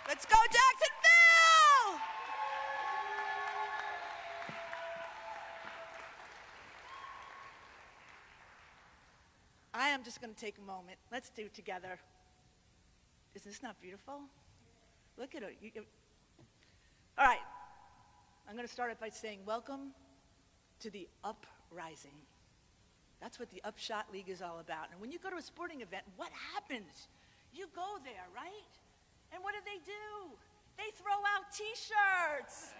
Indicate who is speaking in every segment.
Speaker 1: Let's go, Jacksonville! I am just going to take a moment. Let's do it together. Is this not beautiful? Look at it. All right. I'm going to start it by saying welcome to the Uprising. That's what the UPSHOT League is all about. And when you go to a sporting event, what happens? You go there, right? And what do? They throw out T-shirts.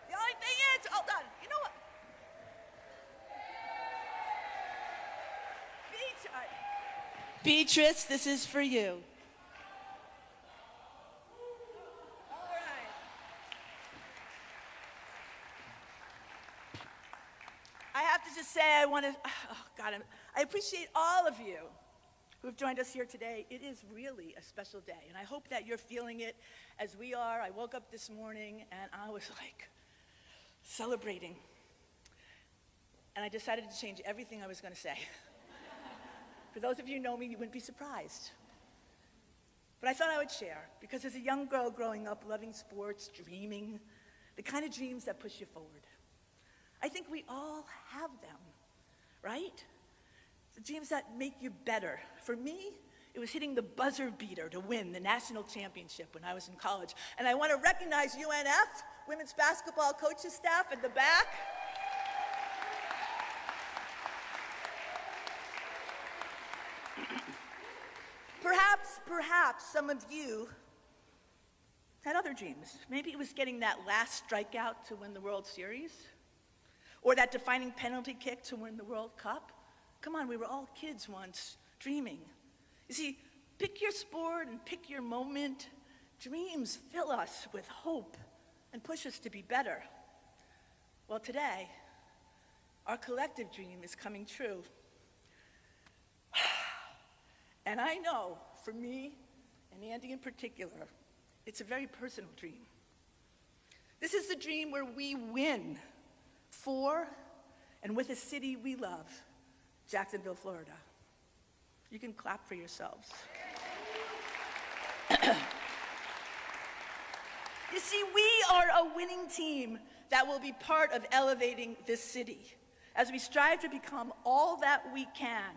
Speaker 1: The only thing is, hold on, you know what? Beatrice, this is for you. All right. I have to just say, I appreciate all of you who have joined us here today. It is really a special day, and I hope that you're feeling it as we are. I woke up this morning, and I was like celebrating. And I decided to change everything I was going to say. For those of you who know me, you wouldn't be surprised. But I thought I would share, because as a young girl growing up, loving sports, dreaming, the kind of dreams that push you forward. I think we all have them, right? The dreams that make you better. For me, it was hitting the buzzer beater to win the national championship when I was in college. And I want to recognize UNF, women's basketball coaches staff at the back. Perhaps some of you had other dreams. Maybe it was getting that last strikeout to win the World Series, or that defining penalty kick to win the World Cup. Come on, we were all kids once, dreaming. You see, pick your sport and pick your moment. Dreams fill us with hope and push us to be better. Well, today, our collective dream is coming true. And I know, for me, and Andy in particular, it's a very personal dream. This is the dream where we win for and with a city we love, Jacksonville, Florida. You can clap for yourselves. You see, we are a winning team that will be part of elevating this city as we strive to become all that we can.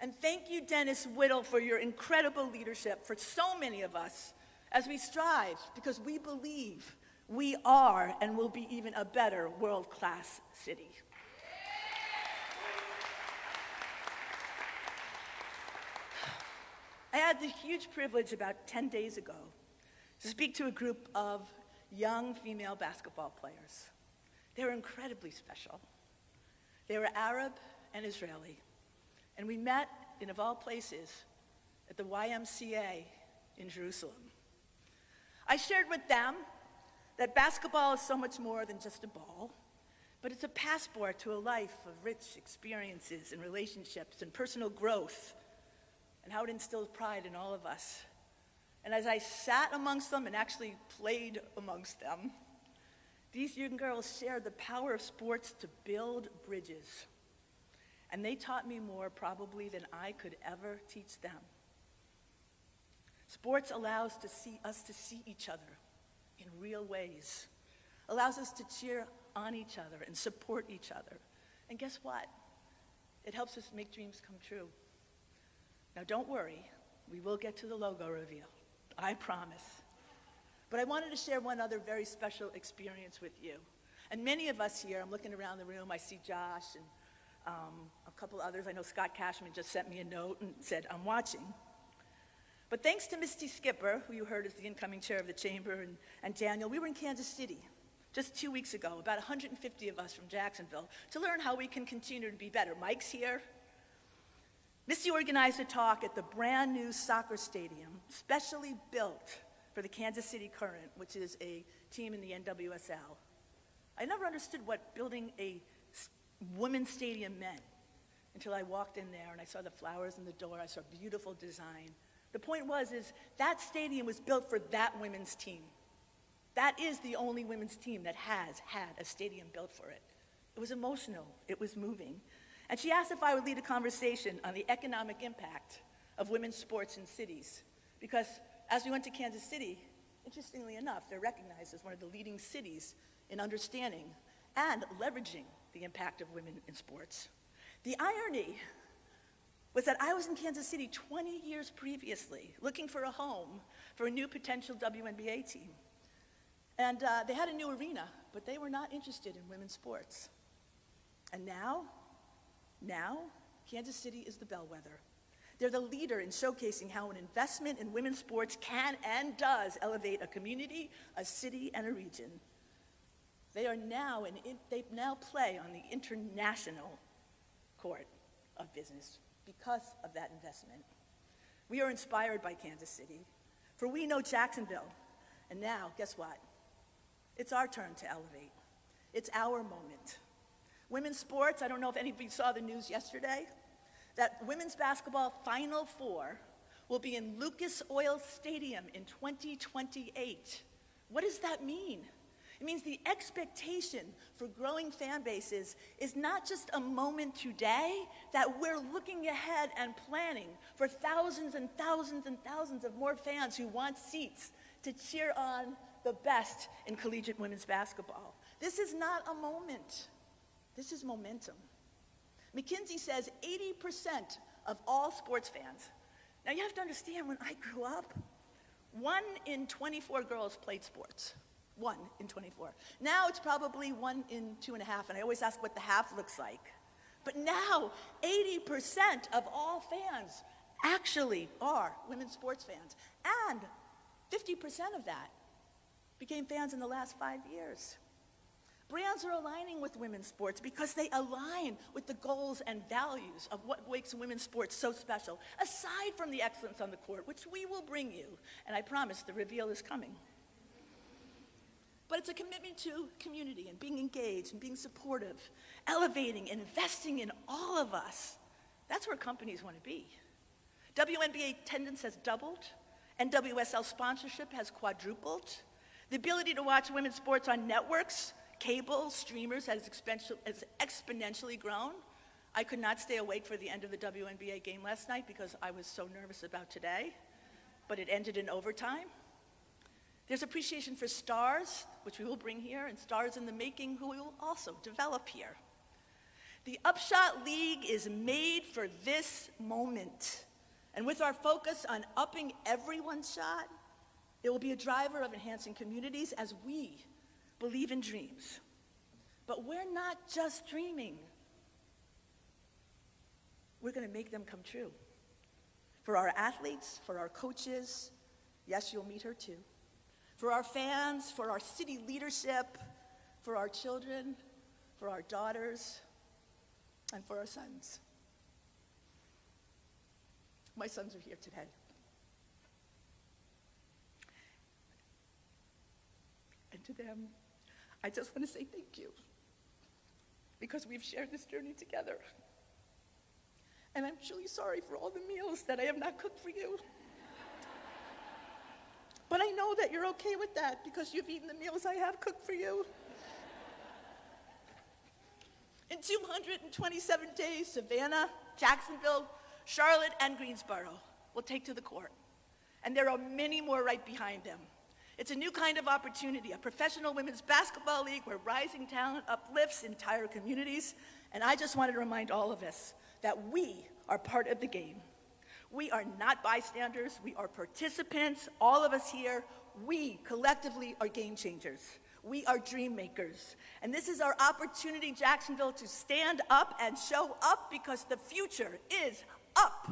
Speaker 1: And thank you, Dennis Whittle, for your incredible leadership for so many of us as we strive, because we believe we are and will be even a better world-class city. I had the huge privilege about 10 days ago to speak to a group of young female basketball players. They were incredibly special. They were Arab and Israeli. And we met in, of all places, at the YMCA in Jerusalem. I shared with them that basketball is so much more than just a ball, but it's a passport to a life of rich experiences and relationships and personal growth, and how it instills pride in all of us. And as I sat amongst them and actually played amongst them, these young girls shared the power of sports to build bridges. And they taught me more probably than I could ever teach them. Sports allows us to see each other in real ways, allows us to cheer on each other and support each other. And guess what? It helps us make dreams come true. Now don't worry, we will get to the logo reveal, I promise. But I wanted to share one other very special experience with you. And many of us here, I'm looking around the room, I see Josh and a couple others. I know Scott Cashman just sent me a note and said, I'm watching. But thanks to Misty Skipper, who you heard is the incoming chair of the chamber, and Daniel, we were in Kansas City just 2 weeks ago, about 150 of us from Jacksonville, to learn how we can continue to be better. Mike's here. Misty organized a talk at the brand new soccer stadium, specially built for the Kansas City Current, which is a team in the NWSL. I never understood what building a women's stadium meant until I walked in there and I saw the flowers in the door, I saw beautiful design. The point is that stadium was built for that women's team. That is the only women's team that has had a stadium built for it. It was emotional, it was moving. And she asked if I would lead a conversation on the economic impact of women's sports in cities. Because as we went to Kansas City, interestingly enough, they're recognized as one of the leading cities in understanding and leveraging the impact of women in sports. The irony was that I was in Kansas City 20 years previously, looking for a home for a new potential WNBA team. And they had a new arena, but they were not interested in women's sports. And now, Kansas City is the bellwether. They're the leader in showcasing how an investment in women's sports can and does elevate a community, a city, and a region. They now play on the international court of business because of that investment. We are inspired by Kansas City, for we know Jacksonville. And now, guess what? It's our turn to elevate. It's our moment. Women's sports, I don't know if anybody saw the news yesterday, that women's basketball Final Four will be in Lucas Oil Stadium in 2028. What does that mean? It means the expectation for growing fan bases is not just a moment today, that we're looking ahead and planning for thousands and thousands and thousands of more fans who want seats to cheer on the best in collegiate women's basketball. This is not a moment. This is momentum. McKinsey says 80% of all sports fans. Now you have to understand, when I grew up, 1 in 24 girls played sports. 1 in 24. Now it's probably 1 in 2.5, and I always ask what the half looks like. But now 80% of all fans actually are women's sports fans. And 50% of that became fans in the last 5 years. Brands are aligning with women's sports because they align with the goals and values of what makes women's sports so special, aside from the excellence on the court, which we will bring you. And I promise the reveal is coming. But it's a commitment to community and being engaged and being supportive, elevating and investing in all of us. That's where companies want to be. WNBA attendance has doubled. NWSL sponsorship has quadrupled. The ability to watch women's sports on networks, cable, streamers has exponentially grown. I could not stay awake for the end of the WNBA game last night because I was so nervous about today, but it ended in overtime. There's appreciation for stars, which we will bring here, and stars in the making who we will also develop here. The UPSHOT League is made for this moment. And with our focus on upping everyone's shot, it will be a driver of enhancing communities as we believe in dreams. But we're not just dreaming. We're going to make them come true. For our athletes, for our coaches, yes, you'll meet her too. For our fans, for our city leadership, for our children, for our daughters, and for our sons. My sons are here today. And to them, I just want to say thank you, because we've shared this journey together. And I'm truly sorry for all the meals that I have not cooked for you. But I know that you're okay with that because you've eaten the meals I have cooked for you. In 227 days, Savannah, Jacksonville, Charlotte, and Greensboro will take to the court. And there are many more right behind them. It's a new kind of opportunity, a professional women's basketball league where rising talent uplifts entire communities. And I just wanted to remind all of us that we are part of the game. We are not bystanders, we are participants, all of us here. We collectively are game changers. We are dream makers. And this is our opportunity, Jacksonville, to stand up and show up because the future is up.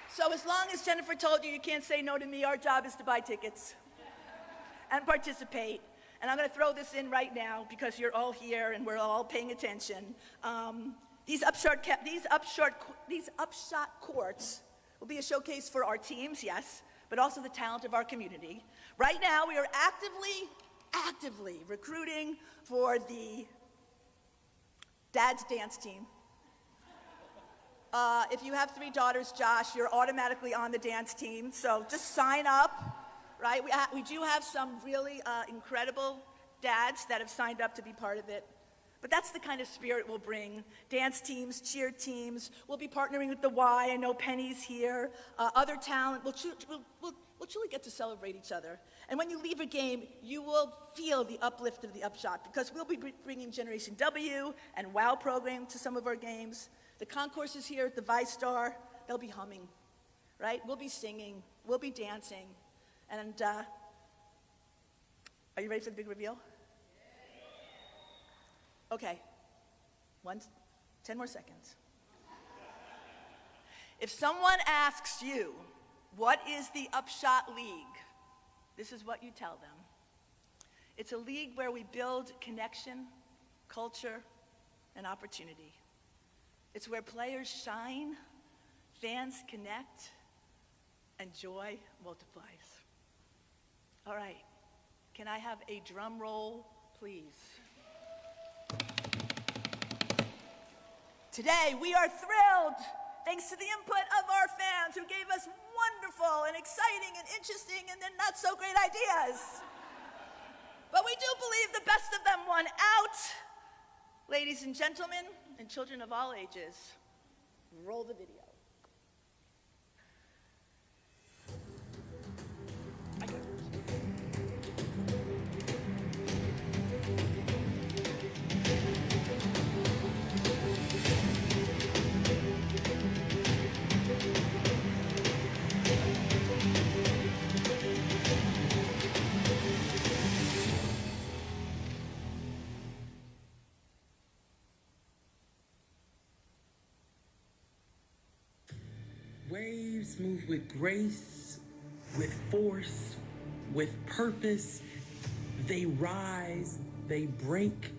Speaker 1: So as long as Jennifer told you can't say no to me, our job is to buy tickets and participate. And I'm going to throw this in right now because you're all here and we're all paying attention. These upshot courts will be a showcase for our teams, yes, but also the talent of our community. Right now, we are actively recruiting for the Dad's Dance team. If you have 3 daughters, Josh, you're automatically on the dance team, so just sign up, right? We do have some really incredible dads that have signed up to be part of it. But that's the kind of spirit we'll bring. Dance teams, cheer teams. We'll be partnering with the Y. I know Penny's here. Other talent. We'll truly get to celebrate each other. And when you leave a game, you will feel the uplift of the UPSHOT, because we'll be bringing Generation W and WOW program to some of our games. The concourses here at the ViStar, they'll be humming, right? We'll be singing. We'll be dancing. And are you ready for the big reveal? Okay, 10 more seconds. If someone asks you, what is the UPSHOT League? This is what you tell them. It's a league where we build connection, culture, and opportunity. It's where players shine, fans connect, and joy multiplies. All right, can I have a drum roll, please? Today, we are thrilled, thanks to the input of our fans who gave us wonderful and exciting and interesting and then not so great ideas. But we do believe the best of them won out. Ladies and gentlemen, and children of all ages, roll the video.
Speaker 2: Waves move with grace, with force, with purpose. They rise, they break,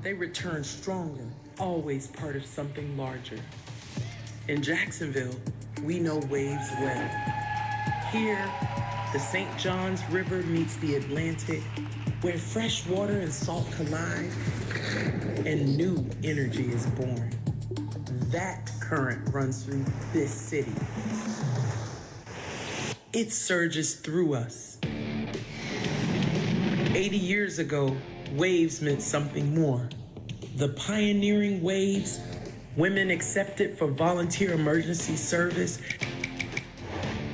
Speaker 2: they return stronger, always part of something larger. In Jacksonville, we know waves well. Here, the St. Johns River meets the Atlantic, where fresh water and salt collide, and new energy is born. That current runs through this city. It surges through us. 80 years ago, waves meant something more. The pioneering waves, women accepted for volunteer emergency service,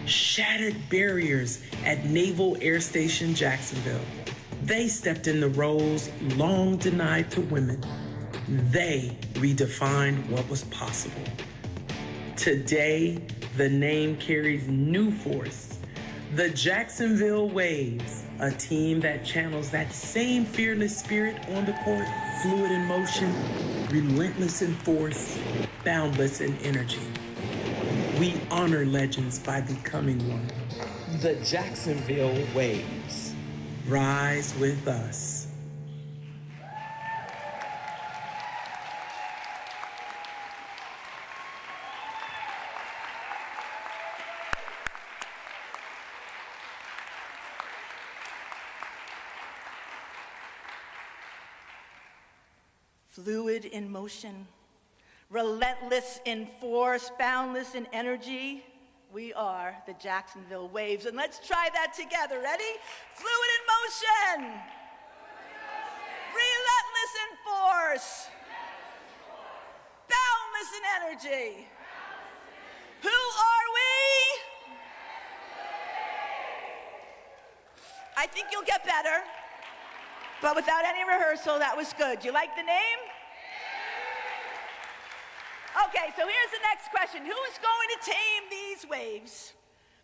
Speaker 2: shattered barriers at Naval Air Station Jacksonville. They stepped in the roles long denied to women. They redefined what was possible. Today, the name carries new force. The Jacksonville Waves, a team that channels that same fearless spirit on the court, fluid in motion, relentless in force, boundless in energy. We honor legends by becoming one. The Jacksonville Waves. Rise with us.
Speaker 1: Fluid in motion, relentless in force, boundless in energy. We are the Jacksonville Waves, and let's try that together. Ready? Fluid in motion, relentless in force, boundless in energy. Who are we? I think you'll get better. But without any rehearsal, that was good. You like the name? Okay, so here's the next question. Who's going to tame these waves,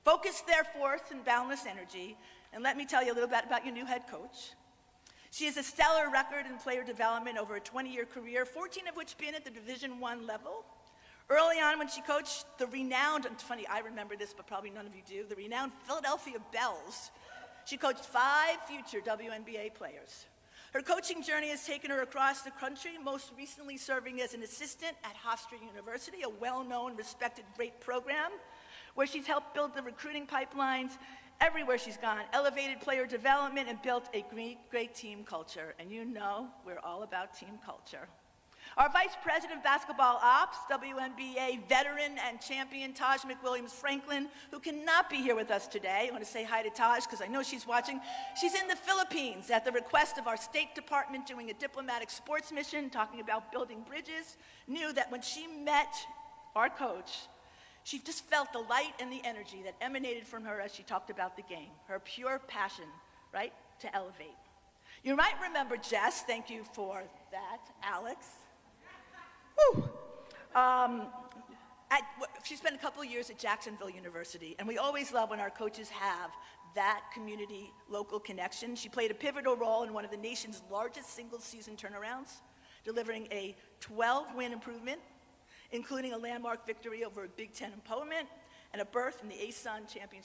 Speaker 1: focus their force and boundless energy? And let me tell you a little bit about your new head coach. She has a stellar record in player development over a 20-year career, 14 of which being at the Division I level. Early on when she coached the renowned, it's funny, I remember this, but probably none of you do, the renowned Philadelphia Bells. She coached 5 future WNBA players. Her coaching journey has taken her across the country, most recently serving as an assistant at Hofstra University, a well-known, respected, great program, where she's helped build the recruiting pipelines everywhere she's gone, elevated player development, and built a great team culture. And you know we're all about team culture. Our Vice President of Basketball Ops, WNBA veteran and champion Taj McWilliams Franklin, who cannot be here with us today. I want to say hi to Taj because I know she's watching. She's in the Philippines at the request of our State Department doing a diplomatic sports mission talking about building bridges. Knew that when she met our coach, she just felt the light and the energy that emanated from her as she talked about the game, her pure passion, right, to elevate. You might remember Jess, thank you for that, Alex. Woo. She spent a couple of years at Jacksonville University, and we always love when our coaches have that community local connection. She played a pivotal role in one of the nation's largest single-season turnarounds, delivering a 12-win improvement, including a landmark victory over a Big Ten opponent and a berth in the ASUN championship